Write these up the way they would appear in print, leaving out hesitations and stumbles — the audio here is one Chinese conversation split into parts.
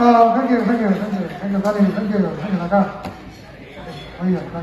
thank you, thank you, thank you, thank you, thank you, thank you, thank you 大家，可以啊，得。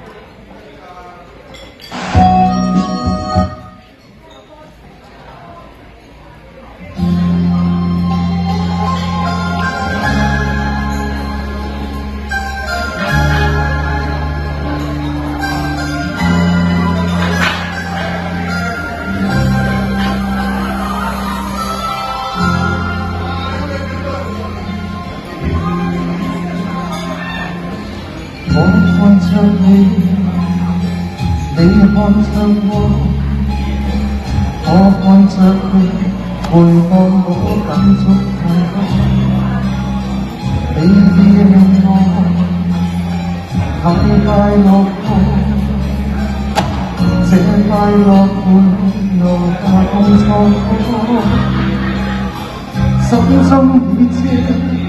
我看着你，你看着我，我看着佢，陪伴我感觸太多。你已令我太快樂過，這快樂伴路下共錯過，心中已知，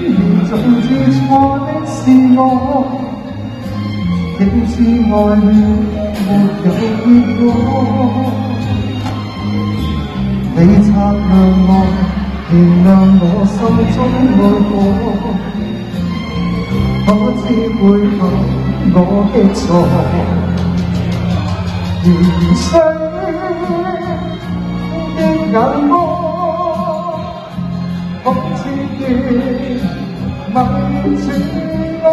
嚴重知錯的是我。竟知愛了沒有結果，你擦亮我，燃亮我心中愛火，可知背後我的錯，如水的眼光，可知極迷住我。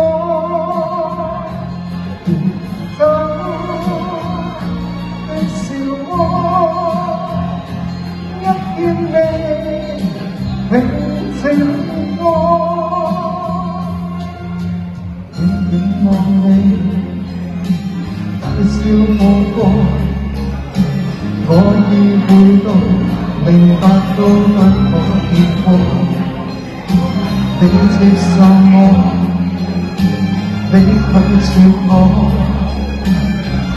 走的笑窩，一見你平靜我，遠遠望你大笑過，我已會到明白到不可結果，你接受我，你拒絕我。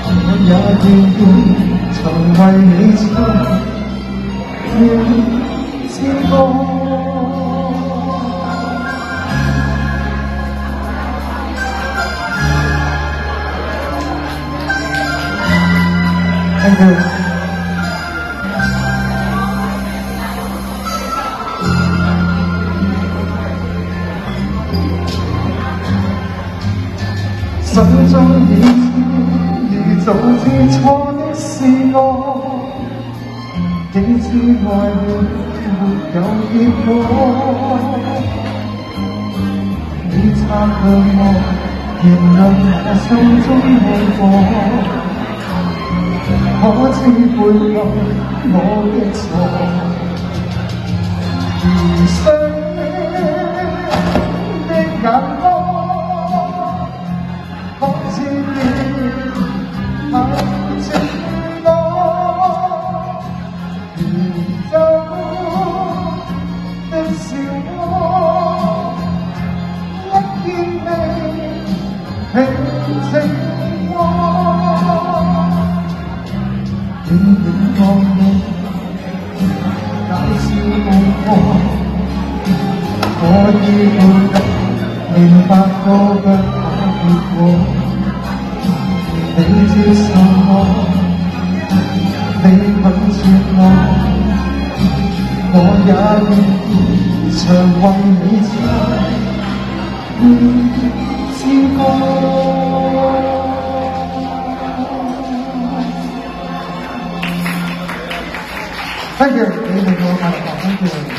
我也願意曾為你唱願之歌。Thank you。心中已知，早知錯的是我，竟知愛了沒有結果。你擦亮我，燃亮我心中愛火，可知背後我的錯，如水的眼光。平靜我，遠遠望你，解笑無過，我已會得明白過不可結果，你接受我，你拒絕我，我也願意常為你唱之歌。Thank you，你令我快樂，thank you。